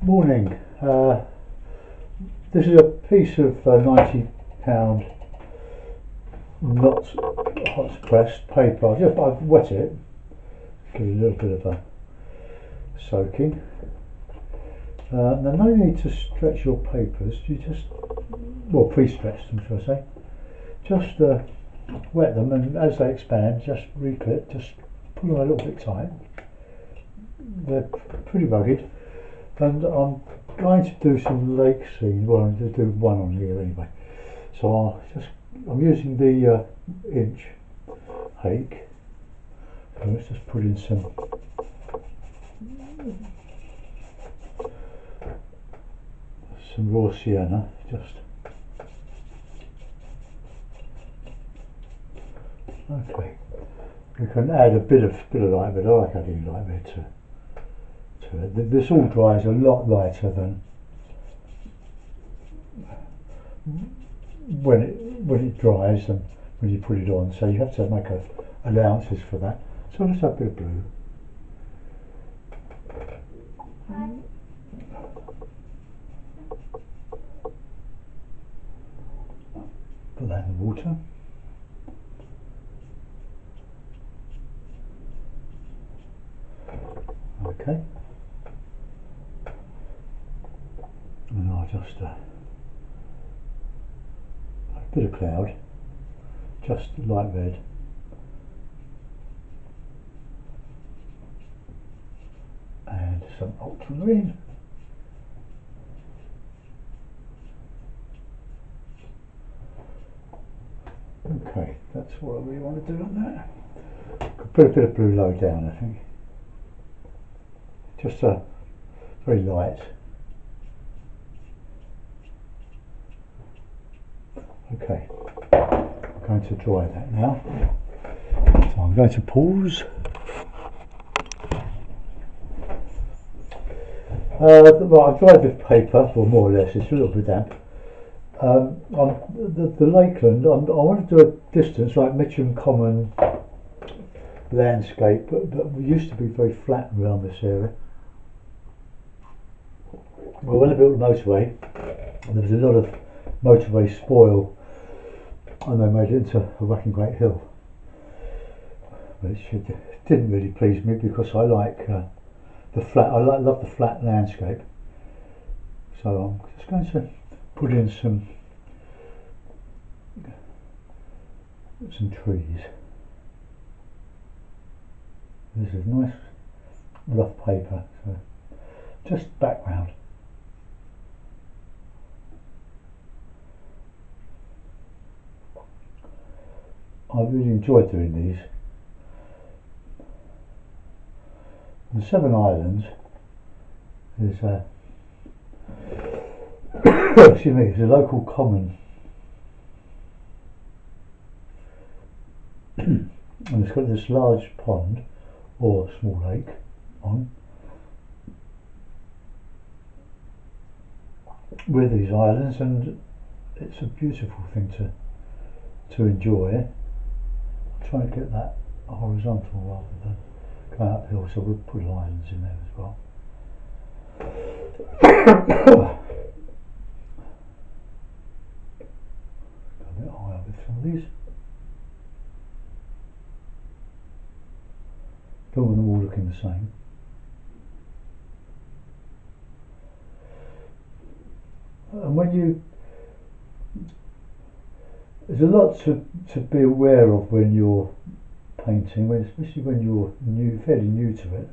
Morning. This is a piece of £90 not hot pressed paper. I've wet it, give it a little bit of a soaking. Now no need to stretch your papers, you just, well, pre-stretch them shall I say. Just wet them, and as they expand just reclip, just pull them a little bit tight. They're pretty rugged, and I'm going to do some lake scene. Well, I'm going to do one on here anyway. So I'm using the inch hake. So let's just put in some raw sienna. Just okay. We can add a bit of light red. I like adding light red to it. This all dries a lot lighter than when it dries and when you put it on. So you have to make allowances for that. So let's have a bit of blue. Put that in the water. Okay. And I'll just a bit of cloud, just light red, and some ultramarine. Okay, that's what I really want to do on that. Could put a bit of blue low down, I think. Just very light. Okay, I'm going to dry that now. So I'm going to pause. Well, I've dried the paper, or more or less, it's a little bit damp. On the Lakeland, I want to do a distance like Mitcham Common landscape, but we used to be very flat around this area. Well, when I built the motorway, there was a lot of motorway spoil, and they made it into a whacking great hill. But it didn't really please me because I like the flat. I love the flat landscape. So I'm just going to put in some trees. This is nice rough paper, so just background. I really enjoyed doing these. The Seven Islands is excuse me, it's a local common, and it's got this large pond or small lake on with these islands, and it's a beautiful thing to enjoy. I'm trying to get that horizontal rather than going uphill, so we'll put islands in there as well. A bit higher with some of these. Don't want them all looking the same. And when there's a lot to be aware of when you're painting, especially when you're fairly new to it.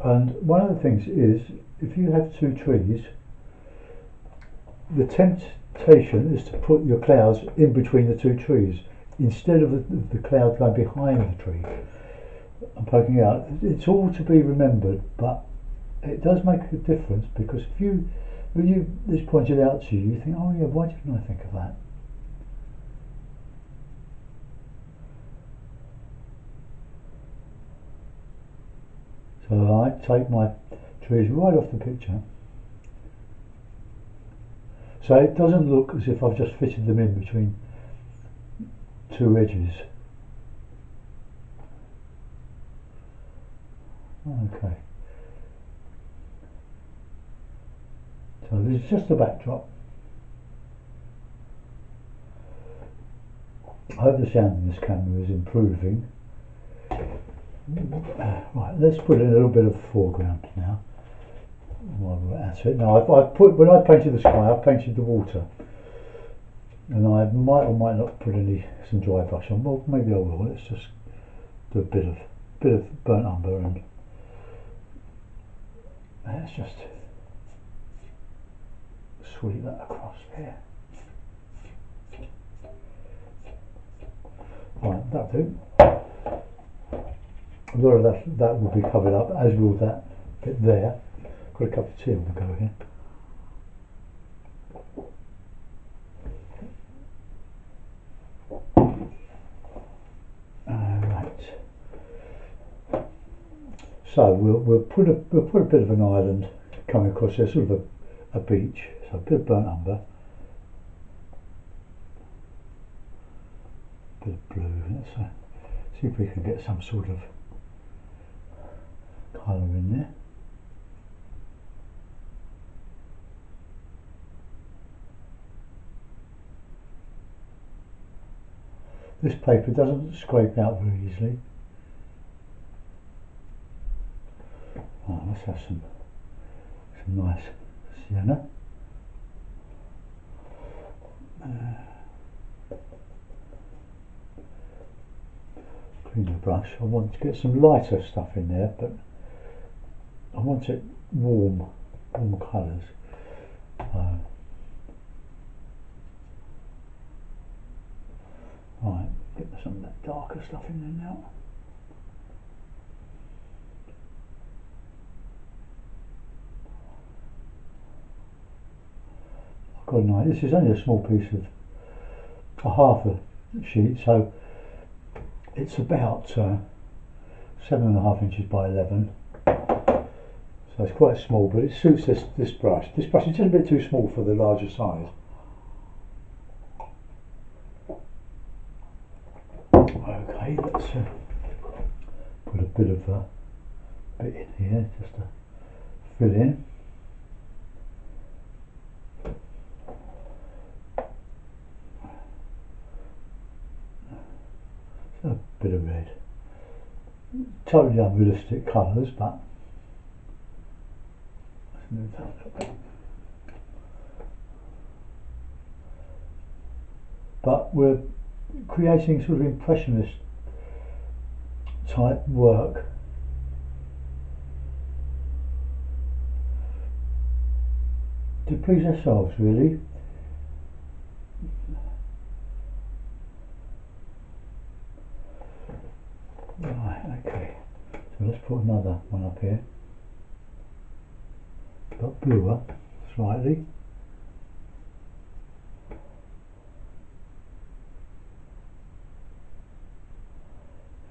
And one of the things is, if you have two trees, the temptation is to put your clouds in between the two trees instead of the cloud going behind the tree and poking out. It's all to be remembered, but it does make a difference, because when this pointed out to you, you think, oh yeah, why didn't I think of that? So I take my trees right off the picture, so it doesn't look as if I've just fitted them in between two edges. Okay. So this is just the backdrop. I hope the sound in this camera is improving. Right, let's put in a little bit of foreground now. While we're at it. Now, when I painted the sky, I painted the water, and I might or might not put some dry brush on. Well, maybe I will. Let's just do a bit of burnt umber, and let's just sweep that across there. Right, that'll do. A lot of that will be covered up, as will that bit there. Got a cup of tea on the go here. Right. So we'll put a bit of an island coming across there, sort of a beach. So a bit of burnt umber, a bit of blue. Let's see if we can get some sort of colour in there. This paper doesn't scrape out very easily. Oh, let's have some nice sienna. Clean the brush. I want to get some lighter stuff in there, but I want it warm colours. Right, get some of that darker stuff in there now. I've got an idea. This is only a small piece of a half a sheet, so it's about 7.5 inches by 11. So it's quite small, but it suits this brush. This brush is just a bit too small for the larger size. Okay, let's put a bit in here just to fill in. A bit of red. Totally unrealistic colours, but let's move that a little bit. But we're creating sort of impressionist type work. To please ourselves, really. Right, okay. So let's put another one up here. Got bluer, slightly.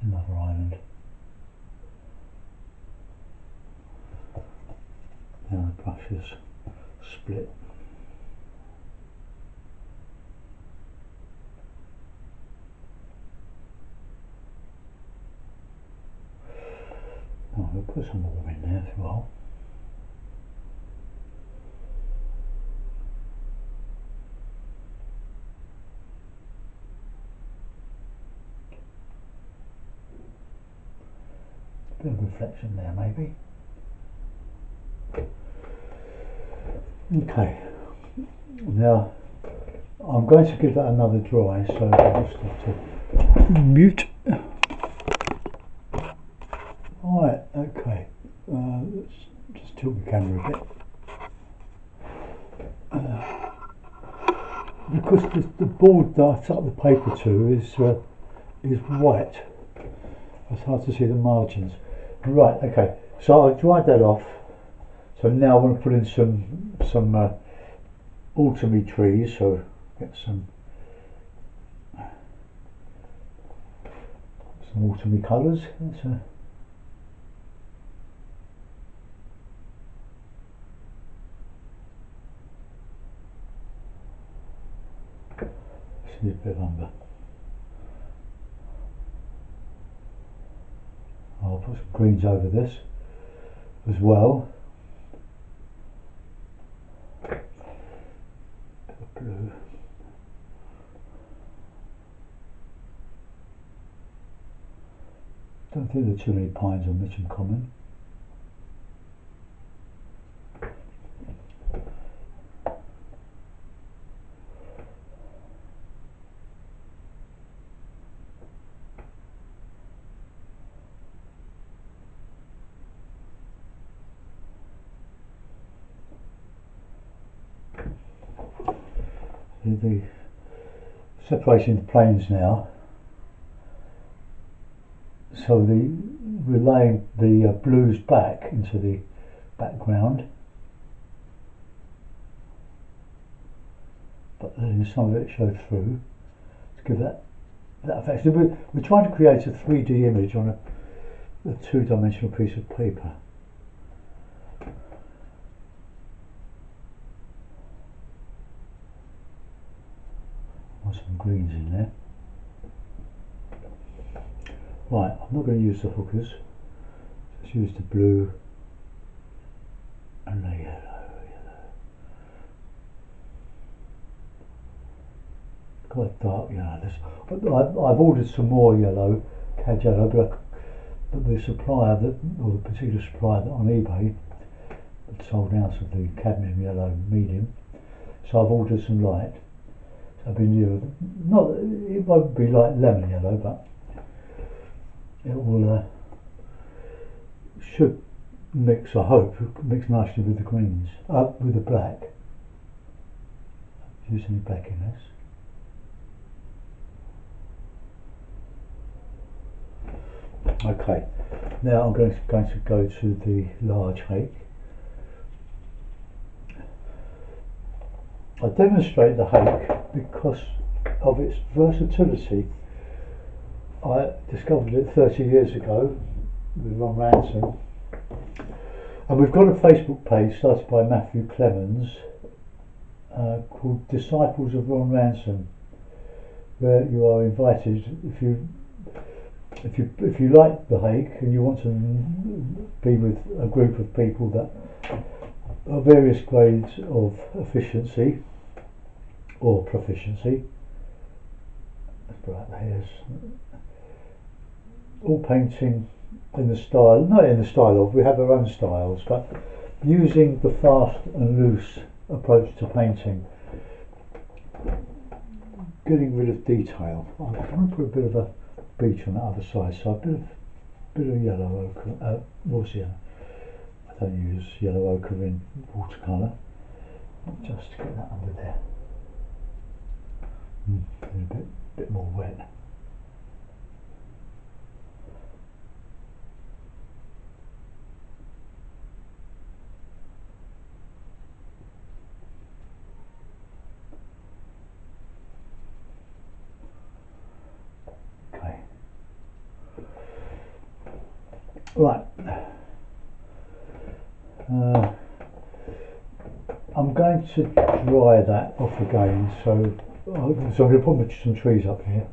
Another island. Now the brush is split. Oh, we'll put some more in there as well. A bit of reflection there, maybe. Okay, now I'm going to give that another dry, so I'll just have to mute. Right, okay, let's just tilt the camera a bit. Because the board that I stuck the paper to is white, it's hard to see the margins. Right, okay, so I've dried that off. So now I want to put in some autumny trees, so get some autumny colours. See a bit of umber. I'll put some greens over this. as well. Blue. Don't think there are too many pines on Mitcham Common. The separating the planes now, so we're laying the blues back into the background, but letting some of it show through to give that effect. So we're trying to create a 3D image on a two-dimensional piece of paper. Some greens in there. Right, I'm not going to use the hookers. Just use the blue and the yellow. Quite dark yellow. I've ordered some more yellow, cad yellow, but the supplier or the particular supplier that on eBay had sold out of the cadmium yellow medium, so I've ordered some light. I've been it won't be like lemon yellow, but it will should mix. I hope mix nicely with the greens, with the black. Use any black in this. Okay, now I'm going to go to the large hake. I demonstrate the hake because of its versatility. I discovered it 30 years ago with Ron Ransom, and we've got a Facebook page started by Matthew Clemens called Disciples of Ron Ransom, where you are invited if you like the hake and you want to be with a group of people that are various grades of efficiency or proficiency. Let's put out the hairs. All painting in the style, not in the style of, we have our own styles, but using the fast and loose approach to painting, getting rid of detail. I want to put a bit of a beach on the other side, so a bit of yellow ochre, raw. I don't use yellow ochre in watercolour, just to get that under there. A bit more wet. Okay. Right. I'm going to dry that off again, so I'm going to put some trees up here.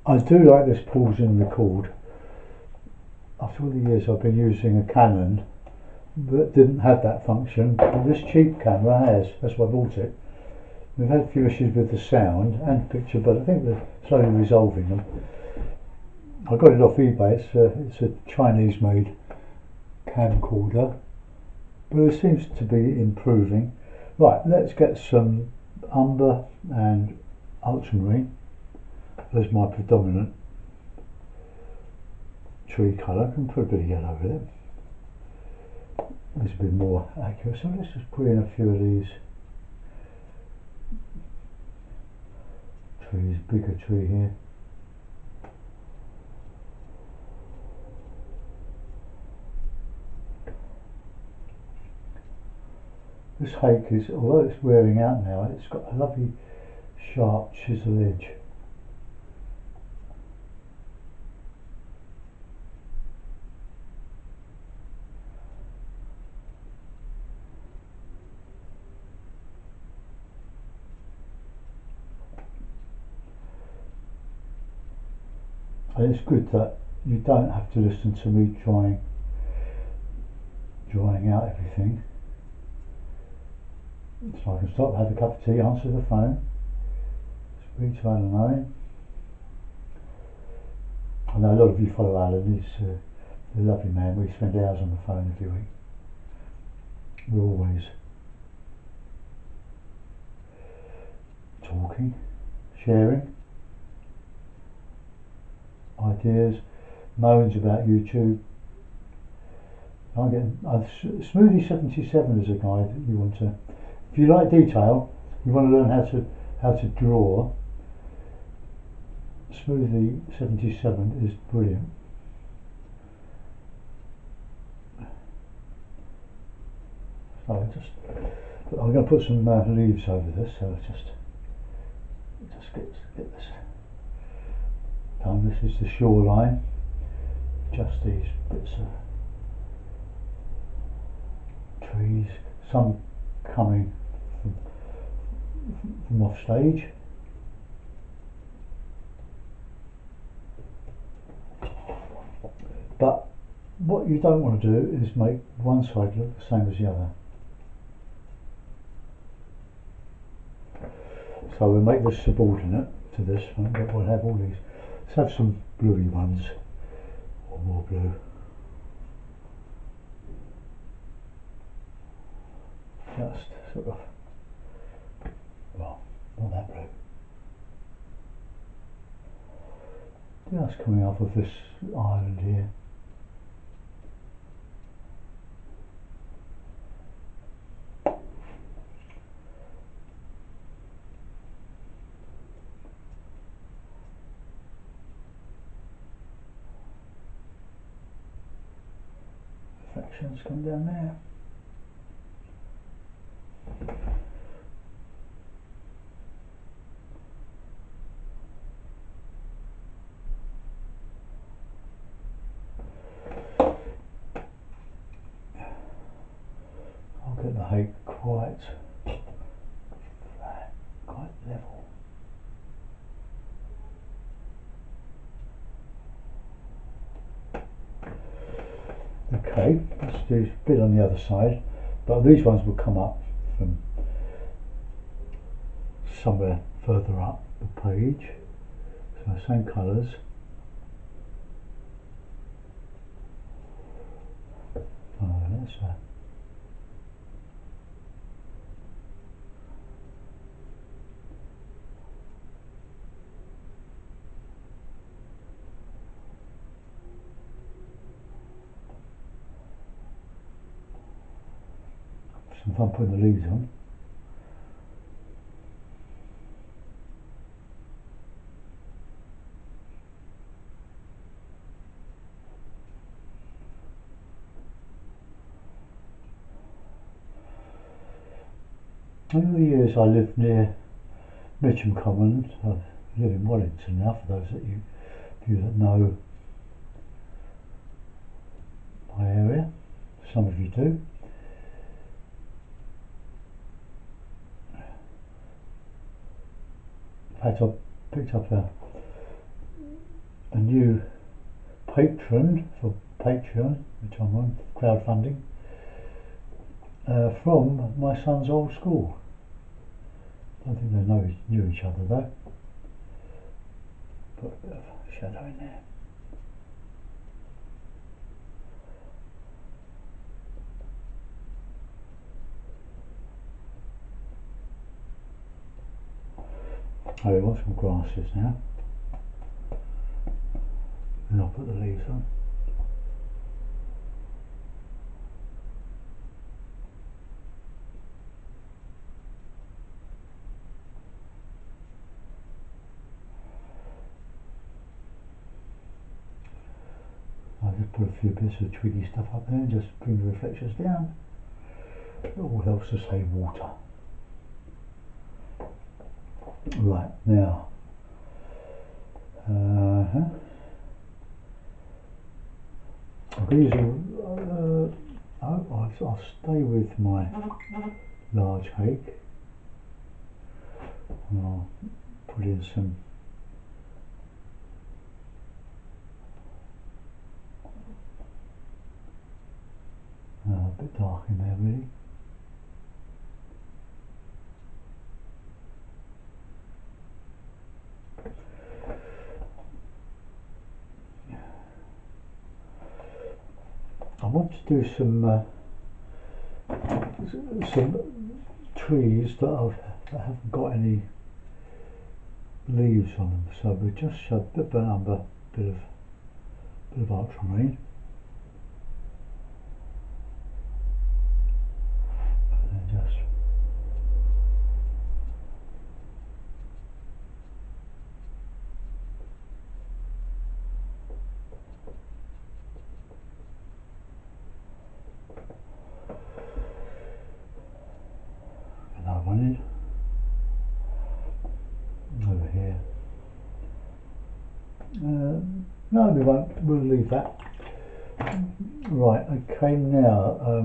I do like this pause and record. After all the years I've been using a Canon that didn't have that function, and this cheap camera has, that's why I bought it. We've had a few issues with the sound and picture, but I think we're slowly resolving them. I got it off eBay, it's a Chinese made camcorder, but it seems to be improving. Right, let's get some umber and ultramarine as my predominant tree colour. I can put a bit of yellow with it. It's a bit more accurate, so let's just put in a few of these trees, bigger tree here. This hake is, although it's wearing out now, it's got a lovely sharp chisel edge. And it's good that you don't have to listen to me drying out everything. So I can stop, have a cup of tea, answer the phone, speak to Alan Owen. I know a lot of you follow Alan, he's a lovely man. We spend hours on the phone every week. We're always talking, sharing ideas, moans about YouTube. I get Smoothie77 is a guy that you want to. If you like detail, you want to learn how to draw. Smoothie77 is brilliant. So I'm going to put some leaves over this. So just get this done. This is the shoreline. Just these bits of trees, some coming from off stage. But what you don't want to do is make one side look the same as the other. So we'll make this subordinate to this one, but we'll have all these. Let's have some bluey ones, or more blue. Just sort of, well, not that blue. Just coming off of this island here. Reflections come down there. I'll get the height quite flat, quite level. Okay, let's do a bit on the other side, but these ones will come up from somewhere further up the page. So same colours. Let's some fun putting the leaves on. Over the years I lived near Mitcham Common. I live in Wellington now, for those of you that know my area. Some of you do. In fact, I picked up a new patron for Patreon, which I'm on, crowdfunding, from my son's old school. I don't think they knew each other though. Put a bit of shadow in there. Oh, we want some grasses now. And I'll put the leaves on. I'll just put a few bits of twiggy stuff up there and just bring the reflections down. It all helps to save water. Right, now I'm going to use I'll stay with my large hake and I'll put in some dark in there really. I want to do some trees that haven't got any leaves on them, so we just showed a bit of ultramarine, and then just another one in over here. No, we won't. We'll leave that. Right. Okay. Now,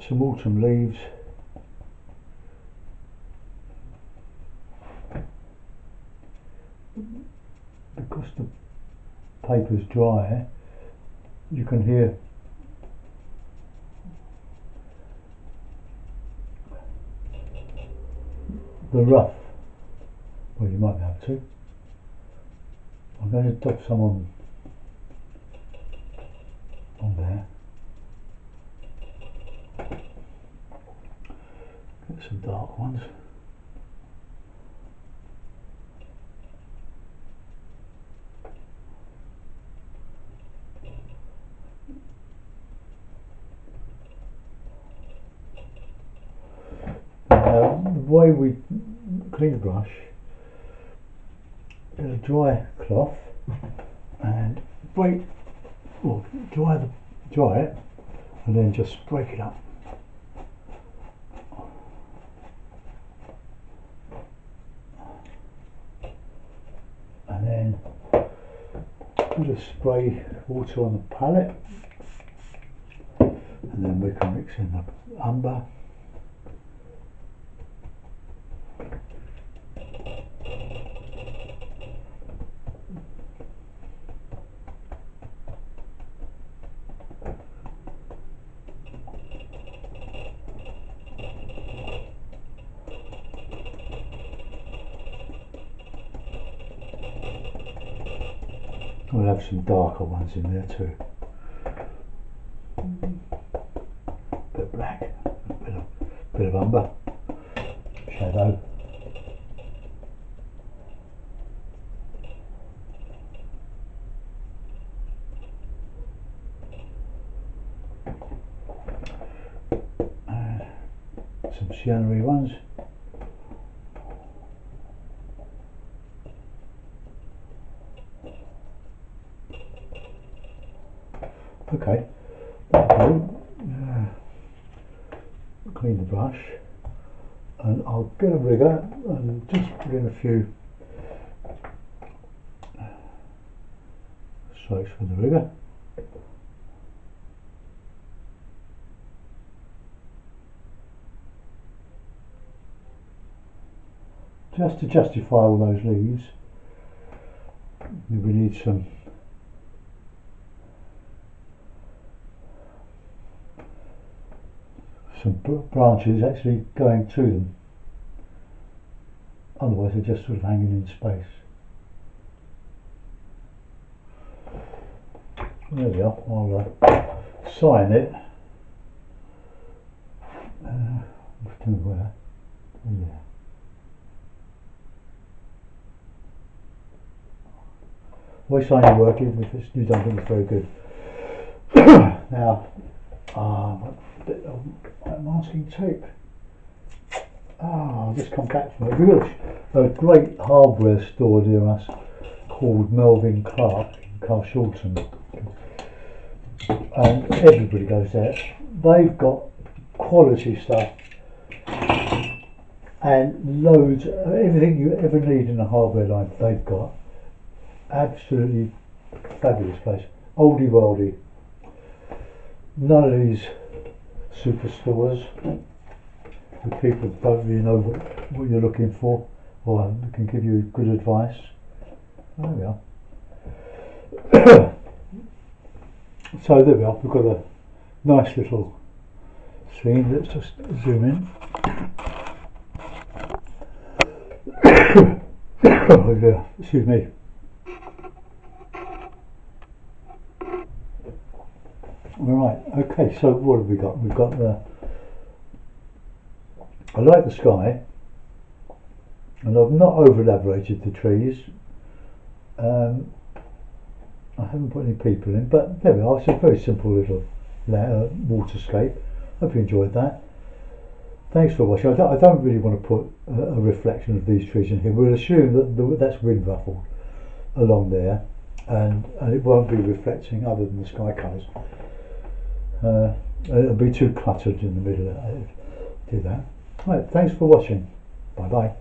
some autumn leaves. Because the paper's dry, you can hear the rough. Well, you might be able to. I'm going to dot some on there. Get some dark ones. The way we clean the brush, get a dry cloth and dry it, and then just break it up. And then put a spray water on the palette, and then we can mix in the umber. We'll have some darker ones in there too. A bit of black, a bit of umber, shadow. And some cyanery ones. Okay, clean the brush, and I'll get a rigger and just put in a few strokes with the rigger. Just to justify all those leaves, we need some branches actually going to them, otherwise they're just sort of hanging in space. There we are. I'll sign it. Where? Yeah. Always sign your work even if you don't think it's very good. Now, a bit of masking tape. I'll just come back from it. We've got a great hardware store near us called Melvin Clark in Carshalton, and everybody goes there. They've got quality stuff and loads, everything you ever need in a hardware line they've got. Absolutely fabulous place. Oldie worldy. None of these superstores with people that don't really know what you're looking for or can give you good advice. There we are. So there we are, we've got Nice little scene. Let's just zoom in. Oh yeah, excuse me. Alright, okay, so what have we got? We've got the, I like the sky, and I've not over elaborated the trees. I haven't put any people in, but there we are. It's a very simple little waterscape. Hope you enjoyed that. Thanks for watching. I don't really want to put a reflection of these trees in here. We'll assume that that's wind ruffled along there, and it won't be reflecting other than the sky colours. It'll be too cluttered in the middle. Do that. Right, thanks for watching. Bye bye.